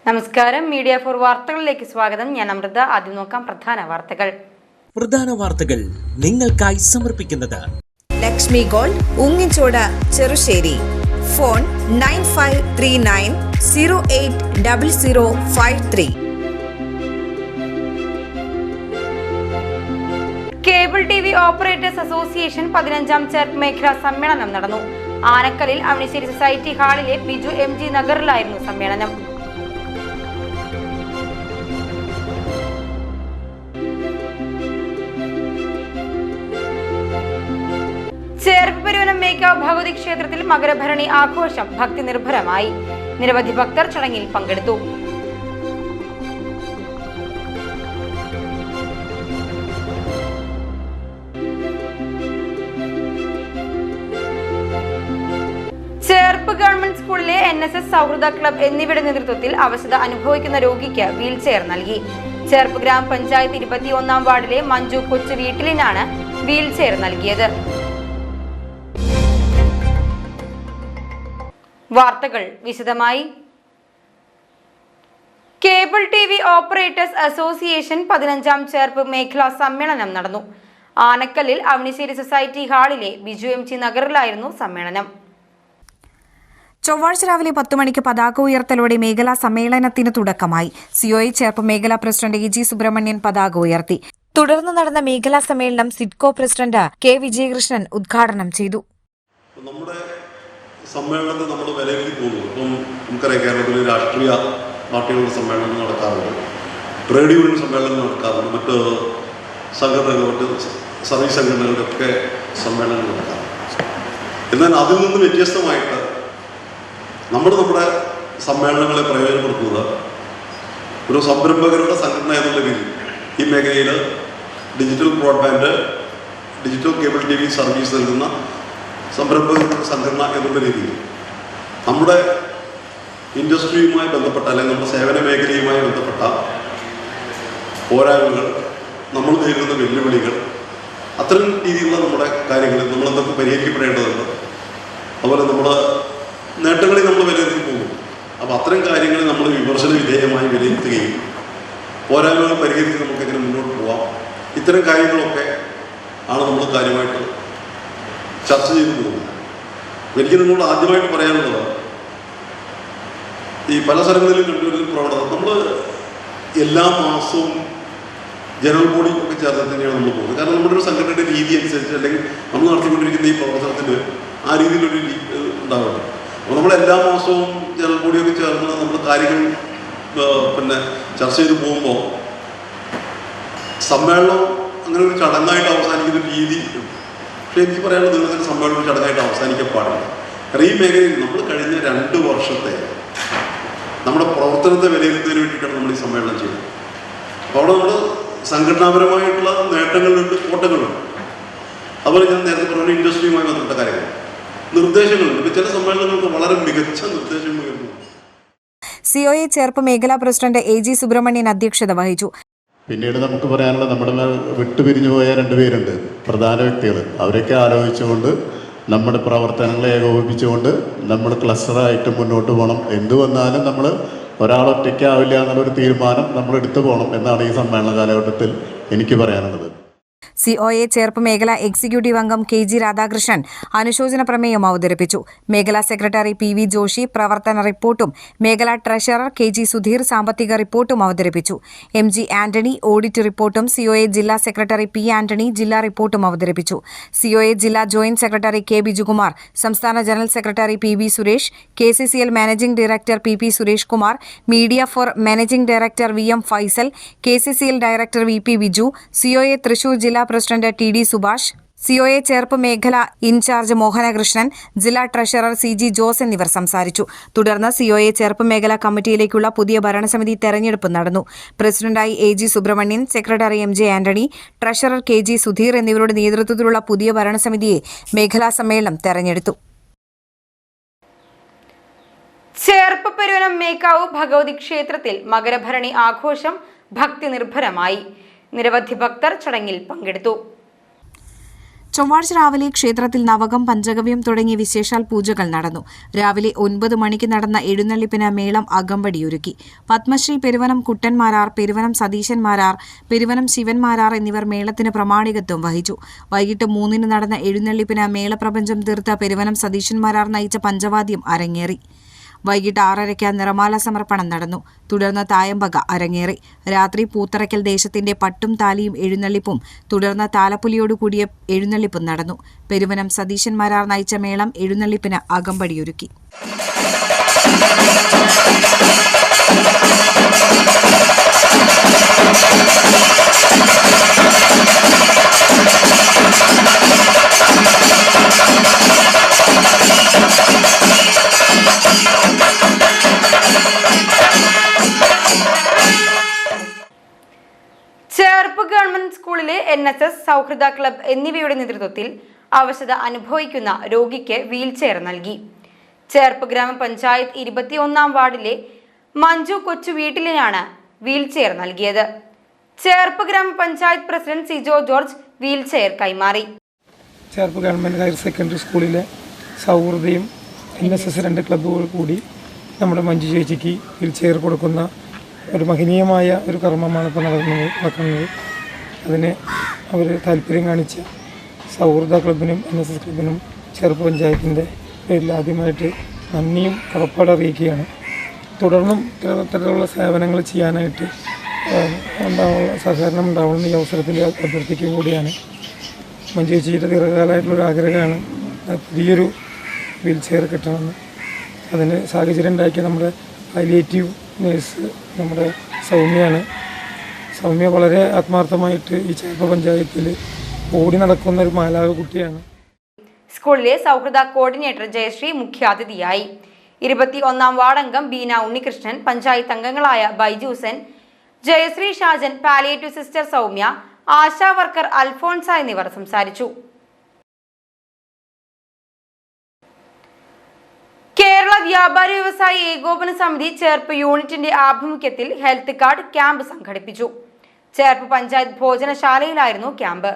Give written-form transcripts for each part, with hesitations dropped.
നമസ്കാരം, media for വാർത്തകളിലേക്ക് സ്വാഗതം. ഞാൻ അമൃത. ആദ്യം നോക്കാം പ്രധാന വാർത്തകൾ നിങ്ങൾക്കായി സമർപ്പിക്കുന്നത് Lakshmi gold, Ungichode, Cherusseri. Phone 9539080053. Cable TV operators association 15ാം ചേർപ്പ് മേഖലാ സമ്മേളനം നടന്നു. ആനക്കലിൽ അവണിശ്ശേരി സൊസൈറ്റി ഹാളിലെ ബിജു MG നഗറിലായിരുന്നു സമ്മേളനം. ചേർപ്പ് പെരുവനം മേക്കാവ് ഭഗവതി ക്ഷേത്രത്തിൽ മകരഭരണി ആഘോഷം ഭക്തി നിർഭരമായി. നിരവധി ഭക്തർ ചടങ്ങിൽ പങ്കെടുത്തു. ചേർപ്പ് ഗവൺമെന്റ് സ്കൂളിലെ NSS സൗഹൃദ ക്ലബ് എന്നിവയുടെ നേതൃത്വത്തിൽ അവശത അനുഭവിക്കുന്ന രോഗിക്ക് വീൽ ചെയർ നൽകി. ചേർപ്പ് ഗ്രാമപഞ്ചായത്ത് 21ാം വാർഡിലെ മഞ്ജു കൊച്ചു വീട്ടിലിനാണ് വീൽ ചെയർ നൽകിയത്. വാർത്തകൾ വിശദമായി. കേബിൾ ടിവി ഓപ്പറേറ്റേഴ്സ് അസോസിയേഷൻ 15ാം ചേർപ്പ് മേഖലാ സമ്മേളനം നടന്നു. ആനക്കല്ലിൽ അവണിശ്ശേരി സൊസൈറ്റി ഹാളിലെ ബിജു MG നഗറിലായിരുന്നു സമ്മേളനം. ചൊവ്വാഴ്ച രാവിലെ 10 മണിക്ക് പതാക ഉയർത്തലോടെ മേഖലാ സമ്മേളനത്തിന് തുടക്കമായി. COA ചേർപ്പ് മേഖലാ പ്രസിഡന്റ് AG സുബ്രഹ്മണ്യൻ പതാക ഉയർത്തി. തുടർന്ന് നടന്ന മേഖലാ സമ്മേളനം സിഡ്കോ പ്രസിഡന്റ് K വിജയകൃഷ്ണൻ ഉദ്ഘാടനം ചെയ്തു. സമ്മേളനത്തിൽ നമ്മൾ വിലയിരുത്തി പോകുന്നു. ഇപ്പം നമുക്കറിയാം, കേരളത്തിൽ രാഷ്ട്രീയ പാർട്ടികളുടെ സമ്മേളനം നടക്കാറുണ്ട്, ട്രേഡ് യൂണിയൻ സമ്മേളനം നടക്കാറുണ്ട്, മറ്റ് സംഘടനകൾ, മറ്റ് സർവീസ് സംഘടനകളുടെ ഒക്കെ സമ്മേളനങ്ങൾ നടക്കാറുണ്ട്. എന്നാൽ അതിൽ നിന്ന് വ്യത്യസ്തമായിട്ട് നമ്മുടെ സമ്മേളനങ്ങളെ പ്രയോജനപ്പെടുത്തുന്നത് ഒരു സംരംഭകരുടെ സംഘടന എന്നുള്ള രീതിയിൽ ഈ മേഖലയിൽ digital broadband, digital cable TV service നൽകുന്ന സംരംഭകരുടെ സംഘടന എന്നുള്ള രീതിയിൽ നമ്മുടെ ഇൻഡസ്ട്രിയുമായി ബന്ധപ്പെട്ട, അല്ലെങ്കിൽ നമ്മുടെ സേവന മേഖലയുമായി ബന്ധപ്പെട്ട പോരായ്മകൾ, നമ്മൾ നേരിടുന്ന വെല്ലുവിളികൾ, അത്തരം രീതിയിലുള്ള നമ്മുടെ കാര്യങ്ങളിൽ നമ്മൾ എന്തൊക്കെ പരിഹരിക്കപ്പെടേണ്ടതുണ്ട്, അതുപോലെ നമ്മുടെ നേട്ടങ്ങളിൽ നമ്മൾ വിലയിരുത്തി പോകും. അപ്പോൾ അത്തരം കാര്യങ്ങളിൽ നമ്മൾ വിമർശന വിധേയമായി വിലയിരുത്തുകയും പോരായ്മകൾ പരിഹരിച്ച് നമുക്ക് എങ്ങനെ മുന്നോട്ട് പോവാം, ഇത്തരം കാര്യങ്ങളൊക്കെ ആണ് നമ്മൾ കാര്യമായിട്ട് ചർച്ച ചെയ്തു പോകുന്നത്. എനിക്ക് നിങ്ങളോട് ആദ്യമായിട്ട് പറയാനുള്ളത്, ഈ പല സ്ഥലങ്ങളിലും കണ്ടുവരുന്ന പ്രവണത, നമ്മൾ എല്ലാ മാസവും ജനറൽ ബോഡി ഒക്കെ ചേർത്ത് തന്നെയാണ് നമ്മൾ പോകുന്നത്. കാരണം നമ്മുടെ ഒരു സംഘടനയുടെ രീതി അനുസരിച്ച്, അല്ലെങ്കിൽ നമ്മൾ നടത്തിക്കൊണ്ടിരിക്കുന്ന ഈ പ്രവർത്തനത്തിന് ആ രീതിയിലൊരു ഉണ്ടാവുന്നുണ്ട്. അപ്പോൾ നമ്മൾ എല്ലാ മാസവും ജനറൽ ബോഡിയൊക്കെ ചേർന്ന് നമ്മൾ കാര്യങ്ങൾ ചർച്ച ചെയ്ത് പോകുമ്പോൾ സമ്മേളനം അങ്ങനെ ഒരു ചടങ്ങായിട്ട് അവസാനിക്കുന്ന രീതി. പക്ഷേ എനിക്ക് പറയാനുള്ളത്, നിങ്ങൾക്ക് സമ്മേളനം ചടങ്ങായിട്ട് അവസാനിക്കാൻ പാടില്ല. കാരണം ഈ മേഖലയിൽ നമ്മൾ കഴിഞ്ഞ 2 വർഷത്തെ നമ്മുടെ പ്രവർത്തനത്തെ വിലയിരുത്തുന്നതിന് വേണ്ടിയിട്ടാണ് നമ്മൾ ഈ സമ്മേളനം ചെയ്യുന്നത്. അപ്പോൾ അവിടെ നമ്മൾ സംഘടനാപരമായിട്ടുള്ള നേട്ടങ്ങളുണ്ട്, കോട്ടങ്ങളുണ്ട്. അതുപോലെ ഞാൻ നേരത്തെ പറഞ്ഞ ഇൻഡസ്ട്രിയുമായി ബന്ധപ്പെട്ട കാര്യങ്ങൾ, നിർദ്ദേശങ്ങളുണ്ട്. ഇപ്പോൾ ചില സമ്മേളനങ്ങൾക്ക് വളരെ മികച്ച നിർദ്ദേശങ്ങൾ വരുന്നു. COA ചേർപ്പ് മേഖലാ പ്രസിഡന്റ് AG സുബ്രഹ്മണ്യൻ അധ്യക്ഷത വഹിച്ചു. പിന്നീട് നമുക്ക് പറയാനുള്ള, നമ്മുടെ വിട്ടുപിരിഞ്ഞു പോയ 2 പേരുണ്ട്, പ്രധാന വ്യക്തികൾ. അവരൊക്കെ ആലോചിച്ചുകൊണ്ട് നമ്മുടെ പ്രവർത്തനങ്ങളെ ഏകോപിപ്പിച്ചുകൊണ്ട് നമ്മൾ ക്ലസ്റ്ററായിട്ട് മുന്നോട്ട് പോകണം. എന്തു വന്നാലും നമ്മൾ ഒരാളൊറ്റയ്ക്കാവില്ല എന്നുള്ളൊരു തീരുമാനം നമ്മൾ എടുത്തു പോകണം എന്നാണ് ഈ സമ്മേളന കാലഘട്ടത്തിൽ എനിക്ക് പറയാനുള്ളത്. COA ചേർപ്പ് മേഖലാ എക്സിക്യൂട്ടീവ് അംഗം KG രാധാകൃഷ്ണൻ അനുശോചന പ്രമേയം അവതരിപ്പിച്ചു. മേഖലാ സെക്രട്ടറി PV ജോഷി പ്രവർത്തന റിപ്പോർട്ടും മേഖലാ ട്രഷറർ KG സുധീർ സാമ്പത്തിക റിപ്പോർട്ടും അവതരിപ്പിച്ചു. MG ആന്റണി ഓഡിറ്റ് റിപ്പോർട്ടും COA ജില്ലാ സെക്രട്ടറി P ആന്റണി ജില്ലാ റിപ്പോർട്ടും അവതരിപ്പിച്ചു. COA ജില്ലാ ജോയിന്റ് സെക്രട്ടറി K ബിജുകുമാർ, സംസ്ഥാന general secretary PV Suresh, KCCL managing director PP Suresh Kumar, media for managing director VM Faisal, KCCL director VP Biju, COA Thrissur ജില്ലാ president TD Subhash, COA Cherpu മേഖല ഇൻചാർജ് മോഹനകൃഷ്ണൻ, ജില്ലാ ട്രഷറർ CG ജോസ് എന്നിവർ സംസാരിച്ചു. തുടർന്ന് COA ചേർപ്പ് മേഖലാ കമ്മിറ്റിയിലേക്കുള്ള പുതിയ ഭരണസമിതി തെരഞ്ഞെടുപ്പ് നടന്നു. പ്രസിഡന്റായി AG Subramanian, secretary MJ Antony, treasurer KG Sudheer എന്നിവരുടെ നേതൃത്വത്തിലുള്ള പുതിയ ഭരണസമിതിയെ മേഖലാ സമ്മേളനം തെരഞ്ഞെടുത്തു. ചേർപ്പ് പെരുവനം മേക്കാവ് ഭഗവതി ക്ഷേത്രത്തിൽ മകരഭരണി ആഘോഷം ഭക്തി നിർഭരമായി. നിരവധി ഭക്തർ ചടങ്ങിൽ പങ്കെടുത്തു. ചൊവ്വാഴ്ച രാവിലെ ക്ഷേത്രത്തിൽ നവകം, പഞ്ചഗവ്യം തുടങ്ങിയ വിശേഷാൽ പൂജകൾ നടന്നു. രാവിലെ 9 മണിക്ക് നടന്ന എഴുന്നള്ളിപ്പിന് മേളം അകമ്പടിയൊരുക്കി. പത്മശ്രീ പെരുവനം കുട്ടന്മാരാർ, പെരുവനം സതീശന്മാരാർ, പെരുവനം ശിവന്മാരാർ എന്നിവർ മേളത്തിന് പ്രമാണികത്വം വഹിച്ചു. വൈകിട്ട് 3 നടന്ന എഴുന്നള്ളിപ്പിന് മേളപ്രപഞ്ചം തീർത്ത പെരുവനം സതീശന്മാരാർ നയിച്ച പഞ്ചവാദ്യം അരങ്ങേറി. വൈകിട്ട് 6:30 നിറമാല സമർപ്പണം നടന്നു. തുടർന്ന് തായമ്പക അരങ്ങേറി. രാത്രി പൂത്തറയ്ക്കൽ ദേശത്തിന്റെ പട്ടും താലിയും എഴുന്നള്ളിപ്പും തുടർന്ന് താലപ്പൊലിയോടുകൂടിയ എഴുന്നള്ളിപ്പും നടന്നു. പെരുവനം സതീശന്മാരാർ നയിച്ച മേളം എഴുന്നള്ളിപ്പിന് അകമ്പടിയൊരുക്കി. ചേർപ്പ് ഗവൺമെന്റ് സ്കൂളിലെ NSS സൗഹൃദ ക്ലബ് എന്നിവയുടെ നേതൃത്വത്തിൽ അവശത അനുഭവിക്കുന്ന രോഗിക്ക് വീൽചെയർ നൽകി. ചേർപ്പ് ഗ്രാമപഞ്ചായത്ത് 21-ാം വാർഡിലെ മഞ്ജു കൊച്ചു വീട്ടിലിനാണ് വീൽചെയർ നൽകിയത്. ചേർപ്പ് ഗ്രാമപഞ്ചായത്ത് പ്രസിഡന്റ് സിജോ ജോർജ് വീൽചെയർ കൈമാറി. ചേർപ്പ് ഗവൺമെന്റ് ഹയർ സെക്കൻഡറി സ്കൂളിലെ സൗഹൃദയും NSS 2 ക്ലബ്ബുകൾ കൂടി നമ്മുടെ മഞ്ജു ചേച്ചിക്ക് വീൽചെയർ കൊടുക്കുന്ന ഒരു മഹനീയമായ ഒരു കർമ്മമാണ് ഇപ്പോൾ നടക്കുന്നത്. അതിന് അവർ താല്പര്യം കാണിച്ച സൗഹൃദ ക്ലബിനും NSS ക്ലബിനും ചേർപ്പ് പഞ്ചായത്തിൻ്റെ പേരിൽ ആദ്യമായിട്ട് നന്ദിയും കടപ്പാട് അറിയിക്കുകയാണ്. തുടർന്നും ഇത്തരത്തിലുള്ള സേവനങ്ങൾ ചെയ്യാനായിട്ട് സഹകരണം ഉണ്ടാവണമെന്ന് ഈ അവസരത്തിൽ അഭ്യർത്ഥിക്കുകയും കൂടിയാണ്. മഞ്ജു ചേച്ചിയുടെ ദീർഘകാലമായിട്ടുള്ളൊരു ആഗ്രഹമാണ് പുതിയൊരു വീൽചെയർ കിട്ടണമെന്ന്. അതിന് സാഹചര്യം ഉണ്ടാക്കിയ നമ്മുടെ പാലിയേറ്റീവ് നേഴ്സ് നമ്മുടെ സൗമ്യയാണ്. സൗമ്യ വളരെ ആത്മാർത്ഥമായിട്ട് ഈ ചേർപ്പ് പഞ്ചായത്തിൽ ഓടി നടക്കുന്ന ഒരു മാലാക കുട്ടിയാണ്. സ്കൂളിലെ സൗഹൃദ കോർഡിനേറ്റർ ജയശ്രീ മുഖ്യാതിഥിയായി. 21-ാം വാർഡ് അംഗം ബീന ഉണ്ണികൃഷ്ണൻ, പഞ്ചായത്ത് അംഗങ്ങളായ Baijusan, Jayashree Shajan, palliative sister Soumya, Asha worker Alphonsa എന്നിവർ സംസാരിച്ചു. കേരള വ്യാപാരി വ്യവസായി ഏകോപന സമിതി ചേർപ്പ് യൂണിറ്റിന്റെ ആഭിമുഖ്യത്തിൽ ഹെൽത്ത് കാർഡ് ക്യാമ്പ് സംഘടിപ്പിച്ചു. ചേർപ്പ് പഞ്ചായത്ത് ഭോജനശാലയിലായിരുന്നു ക്യാമ്പ്.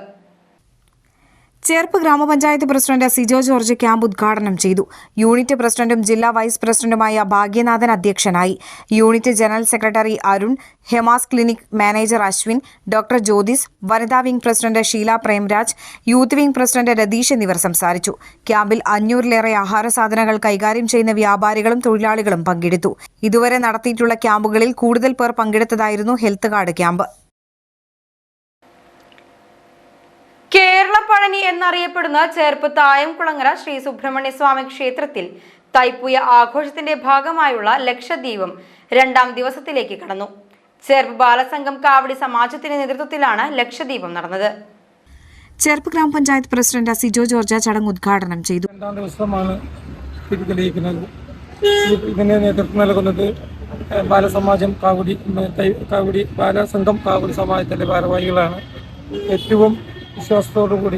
ചേർപ്പ് ഗ്രാമപഞ്ചായത്ത് പ്രസിഡന്റ് സിജോ ജോർജ് ക്യാമ്പ് ഉദ്ഘാടനം ചെയ്തു. യൂണിറ്റ് പ്രസിഡന്റും ജില്ലാ വൈസ് പ്രസിഡന്റുമായ ഭാഗ്യനാഥൻ അധ്യക്ഷനായി. Unit general secretary Arun, Hemas clinic manager Ashwin, doctor Jyothis, വനിതാ wing president Sheela Premraj, youth wing president Ratheesh എന്നിവർ സംസാരിച്ചു. ക്യാമ്പിൽ 500-ലേറെ ആഹാര സാധനങ്ങൾ കൈകാര്യം ചെയ്യുന്ന വ്യാപാരികളും തൊഴിലാളികളും പങ്കെടുത്തു. ഇതുവരെ നടത്തിയിട്ടുള്ള ക്യാമ്പുകളിൽ കൂടുതൽ പേർ പങ്കെടുത്തതായിരുന്നു health card camp. Kerala Palani എന്നറിയപ്പെടുന്ന ചേർപ്പ് തായംകുളങ്ങര ശ്രീ സുബ്രഹ്മണ്യ സ്വാമി ക്ഷേത്രത്തിൽ തൈപ്പൂയ ആഘോഷത്തിന്റെ ഭാഗമായുള്ള ലക്ഷദ്വീപം 2-ാം ദിവസത്തിലേക്ക് കടന്നു. ചേർപ്പ് ബാലസംഘം കാവടി സമാജത്തിന്റെ നേതൃത്വത്തിലാണ് ലക്ഷദ്വീപം നടന്നത്. ചേർപ്പ് ഗ്രാമപഞ്ചായത്ത് പ്രസിഡന്റ് സിജോ ജോർജ് ചടങ്ങ് ഉദ്ഘാടനം ചെയ്തു. 2-ാം ദിവസമാണ് ഇത് തെളിയിക്കുന്നത്. ഇതിന് നേതൃത്വം നൽകുന്നത് ബാലസമാജം കാവടി ബാലസംഘം കാവടി സമാജത്തിന്റെ ഭാരവാഹികളാണ്. ഏറ്റവും വിശ്വാസത്തോടുകൂടി,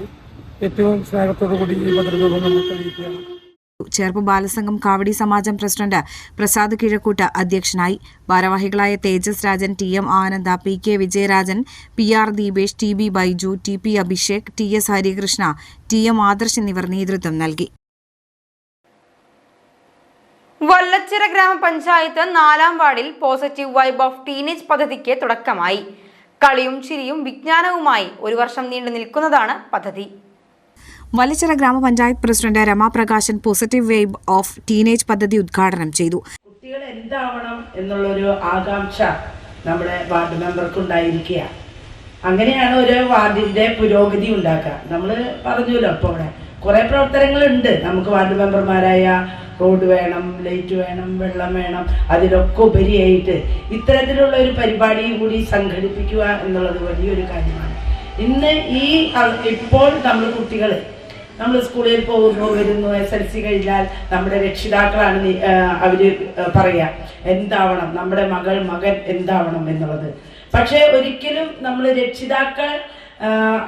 ഏറ്റവും സ്നേഹത്തോടുകൂടി ഈ ഭദ്രരൂപം നമ്മൾ തെളിയിക്കുകയാണ്. ചേർപ്പ് ബാലസംഘം കാവടി സമാജം പ്രസിഡന്റ് പ്രസാദ് കിഴക്കൂട്ട് അധ്യക്ഷനായി. ഭാരവാഹികളായ തേജസ് രാജൻ, TM ആനന്ദ, PK Vijayarajan, PR Deepesh, TB Baiju, TP Abhishek, TS Harikrishna, TM Adarsh എന്നിവർ നേതൃത്വം നൽകി. വല്ലച്ചിറ ഗ്രാമപഞ്ചായത്ത് 4-ാം വാർഡിൽ പോസിറ്റീവ് വൈബ് ഓഫ് ടീനേജ് പദ്ധതിക്ക് തുടക്കമായി. കളിയും ചിരിയും വിജ്ഞാനവുമായി 1 വർഷം നീണ്ടു നിൽക്കുന്നതാണ് പദ്ധതി. വല്ലച്ചിറ ഗ്രാമപഞ്ചായത്ത് president Ramaprakashan positive vibe of teenage പദ്ധതി ഉദ്ഘാടനം ചെയ്തു. കുട്ടികൾ എന്താവണം എന്നുള്ളൊരു ആകാംക്ഷ നമ്മുടെ വാർഡ് മെമ്പർക്ക് ഉണ്ടായിരിക്കുക. അങ്ങനെയാണ് ഒരു വാർഡിന്റെ പുരോഗതി ഉണ്ടാക്കുക. നമ്മൾ പറഞ്ഞല്ലോ, അപ്പോൾ ഇവിടെ കുറേ പ്രവർത്തനങ്ങളുണ്ട്. നമുക്ക് വാർഡ് മെമ്പർമാരായ റോഡ് വേണം, ലൈറ്റ് വേണം, വെള്ളം വേണം. അതിലൊക്കെ ഉപരിയായിട്ട് ഇത്തരത്തിലുള്ള ഒരു പരിപാടി കൂടി സംഘടിപ്പിക്കുക എന്നുള്ളത് വലിയൊരു കാര്യമാണ്. ഇന്ന് ഇപ്പോൾ നമ്മൾ സ്കൂളിൽ പോകുന്നു, വരുന്നു, SLC കഴിഞ്ഞാൽ നമ്മുടെ രക്ഷിതാക്കളാണ് അവർ പറയുക എന്താവണം, നമ്മുടെ മകൻ എന്താവണം എന്നുള്ളത്. പക്ഷെ ഒരിക്കലും നമ്മൾ രക്ഷിതാക്കൾ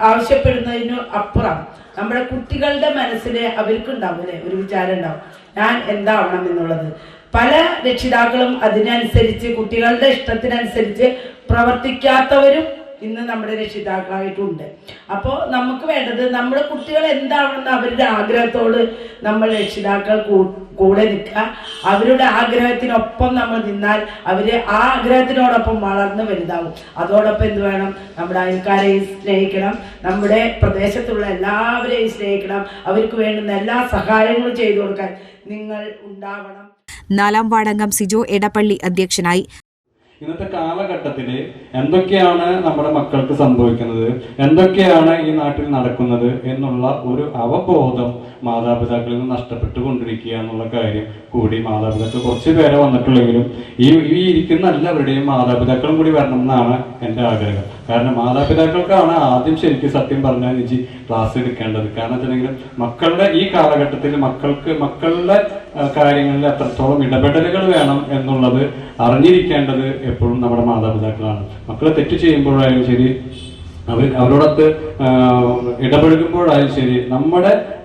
ആവശ്യപ്പെടുന്നതിന് അപ്പുറം നമ്മുടെ കുട്ടികളുടെ മനസ്സിൽ അവർക്കുണ്ടാവും അല്ലേ ഒരു വിചാരം ഉണ്ടാവും, ഞാൻ എന്താവണം എന്നുള്ളത്. പല രക്ഷിതാക്കളും അതിനനുസരിച്ച് കുട്ടികളുടെ ഇഷ്ടത്തിനനുസരിച്ച് പ്രവർത്തിക്കാത്തവരും ഇന്ന് നമ്മുടെ രക്ഷിതാക്കളായിട്ടുണ്ട്. അപ്പോൾ നമുക്ക് വേണ്ടത് നമ്മുടെ കുട്ടികൾ എന്താണെന്ന് അവരുടെ ആഗ്രഹത്തോട് നമ്മൾ രക്ഷിതാക്കൾ കൂടെ നിൽക്കുക. അവരുടെ ആഗ്രഹത്തിനൊപ്പം നമ്മൾ നിന്നാൽ അവർ ആ ആഗ്രഹത്തിനോടൊപ്പം വളർന്ന് വലുതാവും. അതോടൊപ്പം എന്ത് വേണം? നമ്മുടെ അയൽക്കാരെയും സ്നേഹിക്കണം, നമ്മുടെ പ്രദേശത്തുള്ള എല്ലാവരെയും സ്നേഹിക്കണം, അവർക്ക് വേണ്ടുന്ന എല്ലാ സഹായങ്ങളും ചെയ്തു കൊടുക്കാൻ നിങ്ങൾ ഉണ്ടാവണം. 4ാം വാർഡംഗം സിജോ എടപ്പള്ളി അധ്യക്ഷനായി. ഇന്നത്തെ കാലഘട്ടത്തിൽ എന്തൊക്കെയാണ് നമ്മുടെ മക്കൾക്ക് സംഭവിക്കുന്നത്, എന്തൊക്കെയാണ് ഈ നാട്ടിൽ നടക്കുന്നത് എന്നുള്ള ഒരു അവബോധം മാതാപിതാക്കളിൽ നിന്ന് നഷ്ടപ്പെട്ടുകൊണ്ടിരിക്കുക എന്നുള്ള കാര്യം കൂടി മാതാപിതാക്കൾ കുറച്ച് പേരെ വന്നിട്ടുള്ളെങ്കിലും ഈ ഇരിക്കുന്ന എല്ലാവരുടെയും മാതാപിതാക്കളും കൂടി വരണം എന്നാണ് എൻ്റെ ആഗ്രഹം. കാരണം മാതാപിതാക്കൾക്കാണ് ആദ്യം ശരിക്കും സത്യം പറഞ്ഞാൽ നിജി ക്ലാസ് എടുക്കേണ്ടത്. കാരണം വെച്ചിട്ടുണ്ടെങ്കിൽ മക്കളുടെ ഈ കാലഘട്ടത്തിൽ മക്കളുടെ കാര്യങ്ങളിൽ എത്രത്തോളം ഇടപെടലുകൾ വേണം എന്നുള്ളത് അറിഞ്ഞിരിക്കേണ്ടത് എപ്പോഴും നമ്മുടെ മാതാപിതാക്കളാണ്. മക്കളെ തെറ്റ് ചെയ്യുമ്പോഴായാലും ശരി, അവരോടൊത്ത് ഇടപഴകുമ്പോഴായാലും ശരി,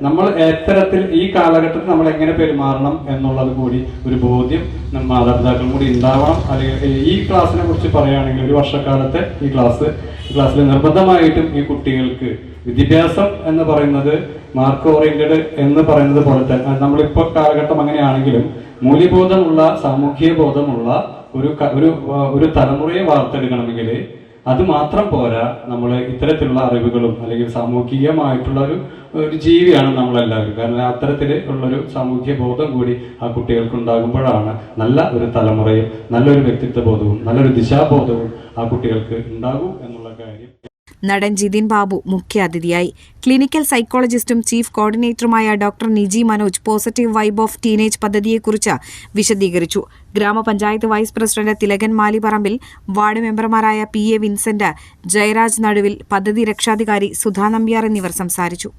നമ്മൾ എത്തരത്തിൽ ഈ കാലഘട്ടത്തിൽ നമ്മൾ എങ്ങനെ പെരുമാറണം എന്നുള്ളത് കൂടി ഒരു ബോധ്യം മാതാപിതാക്കളും കൂടി ഉണ്ടാവണം. അല്ലെങ്കിൽ ഈ ക്ലാസ്സിനെ കുറിച്ച് പറയുകയാണെങ്കിൽ ഒരു വർഷക്കാലത്തെ ഈ ക്ലാസ്സിൽ നിർബന്ധമായിട്ടും ഈ കുട്ടികൾക്ക് വിദ്യാഭ്യാസം എന്ന് പറയുന്നത് മാർക്ക് ഓറിയന്റഡ് എന്ന് പറയുന്നത് പോലെ തന്നെ നമ്മളിപ്പോൾ കാലഘട്ടം അങ്ങനെയാണെങ്കിലും മൂല്യബോധമുള്ള സാമൂഹ്യ ബോധമുള്ള ഒരു തലമുറയെ വാർത്തെടുക്കണമെങ്കിൽ അത് മാത്രം പോരാ, നമ്മൾ ഇത്തരത്തിലുള്ള അറിവുകളും അല്ലെങ്കിൽ സാമൂഹികമായിട്ടുള്ള ഒരു ജീവിയാണ് നമ്മളെല്ലാവരും. കാരണം അത്തരത്തിൽ ഉള്ളൊരു സാമൂഹ്യ ബോധം കൂടി ആ കുട്ടികൾക്ക് ഉണ്ടാകുമ്പോഴാണ് നല്ല ഒരു തലമുറയും നല്ലൊരു വ്യക്തിത്വ ബോധവും നല്ലൊരു ദിശാബോധവും ആ കുട്ടികൾക്ക് ഉണ്ടാകും എന്നുള്ള കാര്യം. നടൻ ജിതിൻ ബാബു മുഖ്യാതിഥിയായി. ക്ലിനിക്കൽ സൈക്കോളജിസ്റ്റും ചീഫ് കോർഡിനേറ്ററുമായ doctor Niji Manoj positive vibe of teenage പദ്ധതിയെക്കുറിച്ച് വിശദീകരിച്ചു. ഗ്രാമപഞ്ചായത്ത് vice president Thilakan Maliparambil, ward മെമ്പർമാരായ PA വിൻസെന്റ്, ജയരാജ് നടുവിൽ, പദ്ധതി രക്ഷാധികാരി സുധാ നമ്പ്യാർ എന്നിവർ സംസാരിച്ചു.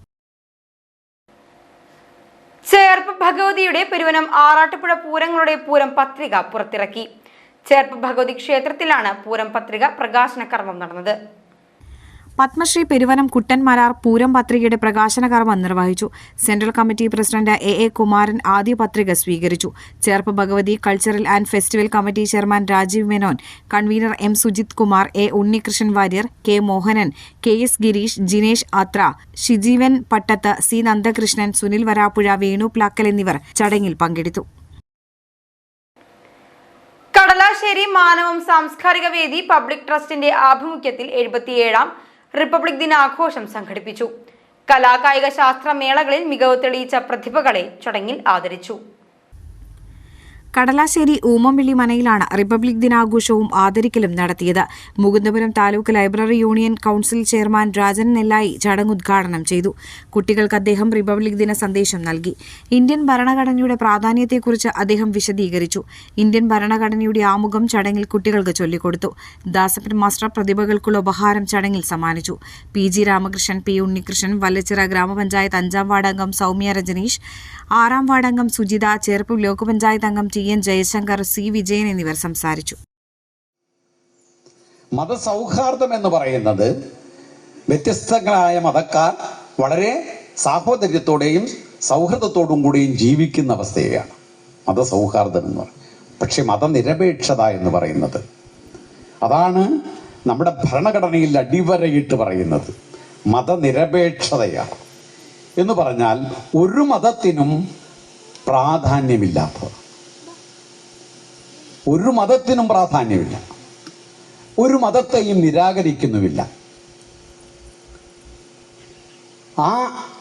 ചേർപ്പ് ഭഗവതിയുടെ പെരുവനം ആറാട്ടുപുഴ പൂരങ്ങളുടെ പൂരം പത്രിക പുറത്തിറക്കി. ചേർപ്പ് ഭഗവതി ക്ഷേത്രത്തിലാണ് പൂരം പത്രിക പ്രകാശന കർമ്മം നടന്നത്. പത്മശ്രീ പെരുവനം കുട്ടൻമരാർ പൂരം പത്രികയുടെ പ്രകാശന കർമ്മം നിർവഹിച്ചു. Central committee president AA Kumaran ആദ്യ പത്രിക സ്വീകരിച്ചു. Cherpu Bhagavathi cultural and festival committee chairman Rajeev Menon, convener M Sujith Kumar, A Unnikrishnan Warrier, K Mohanan, KS Girish, Jinesh Athra, Shijeevan Pattath, C Nandakrishnan, Sunil Varappuzha, Venu Plakkal എന്നിവർ ചടങ്ങിൽ പങ്കെടുത്തു. കടലാശ്ശേരി മാനവം സാംസ്കാരിക വേദി പബ്ലിക് ട്രസ്റ്റിന്റെ ആഭിമുഖ്യത്തിൽ 77ാം റിപ്പബ്ലിക് ദിനാഘോഷം സംഘടിപ്പിച്ചു. കലാകായിക ശാസ്ത്ര മേളകളിൽ മികവ് തെളിയിച്ച പ്രതിഭകളെ ചടങ്ങിൽ ആദരിച്ചു. കടലാശ്ശേരി ഊമംവിളി മനയിലാണ് റിപ്പബ്ലിക് ദിനാഘോഷവും ആദരിക്കലും നടത്തിയത്. Mukundapuram taluk library union council chairman Rajan Nellayi ചടങ്ങ് ഉദ്ഘാടനം ചെയ്തു. കുട്ടികൾക്ക് അദ്ദേഹം റിപ്പബ്ലിക് ദിന സന്ദേശം നൽകി. ഇന്ത്യൻ ഭരണഘടനയുടെ പ്രാധാന്യത്തെക്കുറിച്ച് അദ്ദേഹം വിശദീകരിച്ചു. ഇന്ത്യൻ ഭരണഘടനയുടെ ആമുഖം ചടങ്ങിൽ കുട്ടികൾക്ക് ചൊല്ലിക്കൊടുത്തു. ദാസപ്പൻ മാസ്റ്റർ പ്രതിഭകൾക്കുള്ള ഉപഹാരം ചടങ്ങിൽ സമ്മാനിച്ചു. PG രാമകൃഷ്ണൻ, P ഉണ്ണികൃഷ്ണൻ, വല്ലച്ചിറ ഗ്രാമപഞ്ചായത്ത് 5ാം വാർഡംഗം സൗമ്യ രജനീഷ്, 6ാം വാർഡംഗം സുജിത, ചേർപ്പ് ബ്ലോക്ക് പഞ്ചായത്ത് അംഗം TN ജയശങ്കർ, C വിജയൻ എന്നിവർ സംസാരിച്ചു. മതസൗഹാർദ്ദം എന്ന് പറയുന്നത് വ്യത്യസ്തങ്ങളായ മതക്കാർ വളരെ സാഹോദര്യത്തോടെയും സൗഹൃദത്തോടും കൂടിയും ജീവിക്കുന്ന അവസ്ഥയാണ് മതസൗഹാർദ്ദം എന്ന് പറയുന്നത്. പക്ഷെ മതനിരപേക്ഷത എന്ന് പറയുന്നത് അതാണ് നമ്മുടെ ഭരണഘടനയിൽ അടിവരയിട്ട് പറയുന്നത്. മതനിരപേക്ഷതയാണ് എന്ന് പറഞ്ഞാൽ ഒരു മതത്തിനും പ്രാധാന്യമില്ലാത്തത്, ഒരു മതത്തിനും പ്രാധാന്യമില്ല, ഒരു മതത്തെയും നിരാകരിക്കുന്നുമില്ല.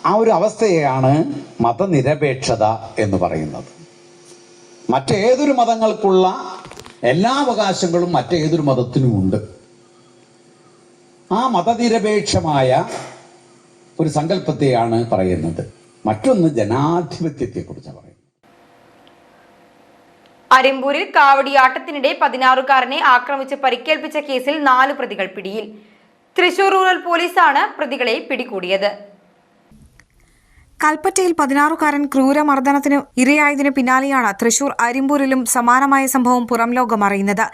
ആ ഒരു അവസ്ഥയെയാണ് മതനിരപേക്ഷത എന്ന് പറയുന്നത്. മറ്റേതൊരു മതങ്ങൾക്കുള്ള എല്ലാ അവകാശങ്ങളും മറ്റേതൊരു മതത്തിനും ഉണ്ട്. ആ മതനിരപേക്ഷമായ ഒരു സങ്കല്പത്തെയാണ് പറയുന്നത്. മറ്റൊന്ന് ജനാധിപത്യത്തെക്കുറിച്ചാണ് പറയുന്നത്. അരിമ്പൂരിൽ കാവടിയാട്ടത്തിനിടെ 16കാരനെ ആക്രമിച്ച് പരിക്കേൽപ്പിച്ച കേസിൽ 4 പ്രതികൾ പിടിയിൽ. തൃശൂർ റൂറൽ പോലീസാണ് പ്രതികളെ പിടികൂടിയത്. കൽപ്പറ്റയിൽ 16-കാരൻ ക്രൂരമർദ്ദനത്തിന് ഇരയായതിനു പിന്നാലെയാണ് തൃശൂർ അരിമ്പൂരിലും സമാനമായ സംഭവം പുറംലോകം അറിയുന്നത്.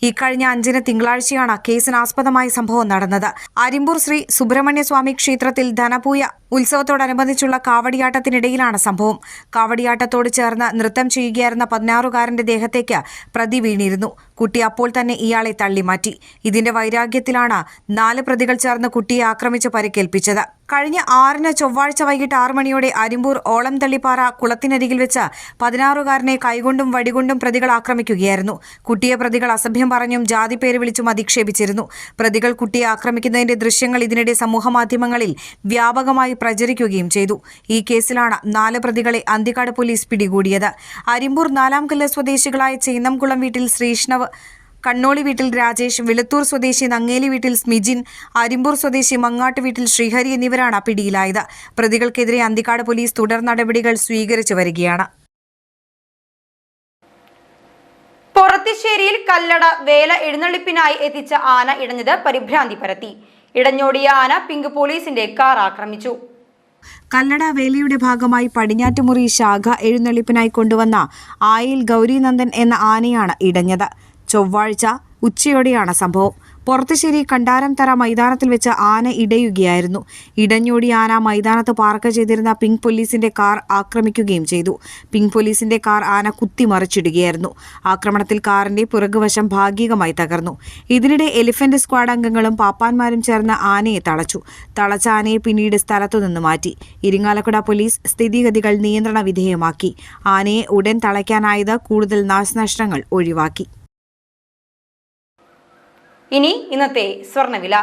ഇക്കഴിഞ്ഞ 5-ന് തിങ്കളാഴ്ചയാണ് കേസിനാസ്പദമായ സംഭവം നടന്നത്. അരിമ്പൂർ ശ്രീ സുബ്രഹ്മണ്യസ്വാമി ക്ഷേത്രത്തിൽ ധനപൂയ ഉത്സവത്തോടനുബന്ധിച്ചുള്ള കാവടിയാട്ടത്തിനിടയിലാണ് സംഭവം. കാവടിയാട്ടത്തോട് ചേർന്ന് നൃത്തം ചെയ്യുകയായിരുന്ന 16-കാരന്റെ ദേഹത്തേക്ക് പ്രതി വീണിരുന്നു. കുട്ടി അപ്പോൾ തന്നെ ഇയാളെ തള്ളിമാറ്റി. ഇതിന്റെ വൈരാഗ്യത്തിലാണ് 4 പ്രതികൾ ചേർന്ന് കുട്ടിയെ ആക്രമിച്ച് പരിക്കേൽപ്പിച്ചത്. കഴിഞ്ഞ 6-ന് ചൊവ്വാഴ്ച വൈകിട്ട് 6 മണിയോടെ അരിമ്പൂർ ഓളംതള്ളിപ്പാറ കുളത്തിനരികിൽ വെച്ച് 16-കാരനെ കൈകൊണ്ടും വടികൊണ്ടും പ്രതികൾ ആക്രമിക്കുകയായിരുന്നു. കുട്ടിയെ പ്രതികൾ അസഭ്യം പറഞ്ഞും ജാതിപ്പേര് വിളിച്ചും അധിക്ഷേപിച്ചിരുന്നു. പ്രതികൾ കുട്ടിയെ ആക്രമിക്കുന്നതിന്റെ ദൃശ്യങ്ങൾ ഇതിനിടെ സമൂഹമാധ്യമങ്ങളിൽ വ്യാപകമായി പ്രചരിക്കുകയും ചെയ്തു. ഈ കേസിലാണ് 4 പ്രതികളെ അന്തിക്കാട് പോലീസ് പിടികൂടിയത്. അരിമ്പൂർ 4-കല്ല് സ്വദേശികളായ ചേന്നംകുളം വീട്ടിൽ ശ്രീഷ്ണവ്, കണ്ണോളി വീട്ടിൽ രാജേഷ്, വെളുത്തൂർ സ്വദേശി നങ്ങേലി വീട്ടിൽ സ്മിജിൻ, അരിമ്പൂർ സ്വദേശി മങ്ങാട്ട് വീട്ടിൽ ശ്രീഹരി എന്നിവരാണ് പിടിയിലായത്. പ്രതികൾക്കെതിരെ അന്തിക്കാട് പോലീസ് തുടർ നടപടികൾ സ്വീകരിച്ചു വരികയാണ്. പൊറത്തിശ്ശേരിയിൽ കല്ലട വേല എഴുന്നള്ളിപ്പിനായി എത്തിച്ച ആന ഇടഞ്ഞത് പരിഭ്രാന്തി പരത്തി. ഇടഞ്ഞോടിയ ആന പിങ്ക് പോലീസിന്റെ കാർ ആക്രമിച്ചു. കല്ലട വേലയുടെ ഭാഗമായി പടിഞ്ഞാറ്റുമുറി ശാഖ എഴുന്നള്ളിപ്പിനായി കൊണ്ടുവന്ന ആയിൽ ഗൗരീനന്ദൻ എന്ന ആനയാണ് ഇടഞ്ഞത്. ചൊവ്വാഴ്ച ഉച്ചയോടെയാണ് സംഭവം. പൊറത്തുശ്ശേരി കണ്ടാരംതറ മൈതാനത്തിൽ വെച്ച് ആന ഇടയുകയായിരുന്നു. ഇടഞ്ഞോടി ആന മൈതാനത്ത് പാർക്ക് ചെയ്തിരുന്ന പിങ്ക് പോലീസിന്റെ കാർ ആക്രമിക്കുകയും ചെയ്തു. പിങ്ക് പോലീസിന്റെ കാർ ആന കുത്തിമറിച്ചിടുകയായിരുന്നു. ആക്രമണത്തിൽ കാറിന്റെ പുറകുവശം ഭാഗികമായി തകർന്നു. ഇതിനിടെ എലിഫന്റ് സ്ക്വാഡ് അംഗങ്ങളും പാപ്പാന്മാരും ചേർന്ന് ആനയെ തളച്ചു. തളച്ച ആനയെ പിന്നീട് സ്ഥലത്തുനിന്ന് മാറ്റി. ഇരിങ്ങാലക്കുട പോലീസ് സ്ഥിതിഗതികൾ നിയന്ത്രണ വിധേയമാക്കി. ആനയെ ഉടൻ തളയ്ക്കാനായത് കൂടുതൽ നാശനഷ്ടങ്ങൾ ഒഴിവാക്കി. ഇനി ഇന്നത്തെ സ്വർണ്ണവില.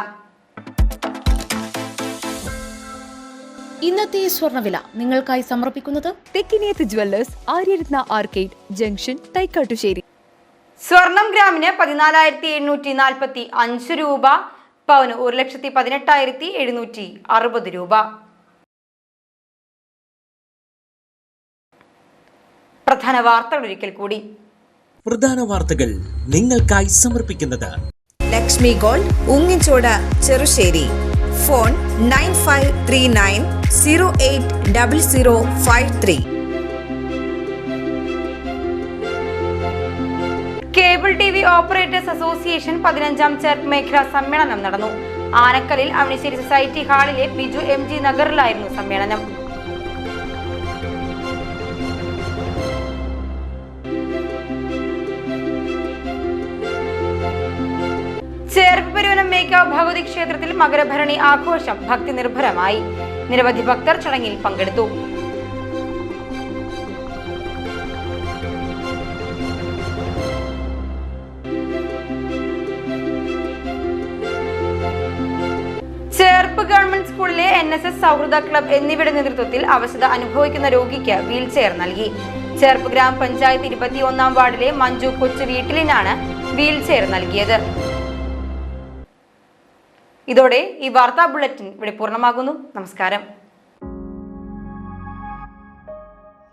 ഇന്നത്തെ സ്വർണ്ണവില നിങ്ങൾക്കായി സമർപ്പിക്കുന്നത് Thekkiniyath jewellers, Aryaratna arcade junction, Thaikattussery. സ്വർണം ഗ്രാമിന് 14,745 രൂപ, പവന് 1,18,760 രൂപ. പ്രധാന വാർത്തകൾ ഒരിക്കൽ കൂടി. പ്രധാന വാർത്തകൾ നിങ്ങൾക്കായി സമർപ്പിക്കുന്നത് Lakshmi gold, Ungichode, Cherusseri. Phone 9539080053. Cable TV operators association 15ാം ചെർപ്പ് മേഖലാ സമ്മേളനം നടന്നു. ആനക്കലിൽ അവണിശ്ശേരി സൊസൈറ്റി ഹാളിലെ ബിജു MG നഗറിലായിരുന്നു സമ്മേളനം. ചേർപ്പ് പെരുവനം മേക്കാവ് ഭഗവതി ക്ഷേത്രത്തിൽ മകരഭരണി ആഘോഷം ഭക്തി നിർഭരമായി. നിരവധി ഭക്തർ ചടങ്ങിൽ പങ്കെടുത്തു. ചേർപ്പ് ഗവൺമെന്റ് സ്കൂളിലെ NSS സൗഹൃദ ക്ലബ് എന്നിവയുടെ നേതൃത്വത്തിൽ അവശത അനുഭവിക്കുന്ന രോഗിക്ക് വീൽ ചെയർ നൽകി. ചേർപ്പ് ഗ്രാമപഞ്ചായത്ത് 21ാം വാർഡിലെ മഞ്ജു കൊച്ചു വീട്ടിലിനാണ് വീൽ ചെയർ നൽകിയത്. ഇതോടെ ഈ വാർത്താ ബുള്ളറ്റിൻ ഇവിടെ പൂർണ്ണമാകുന്നു. നമസ്കാരം.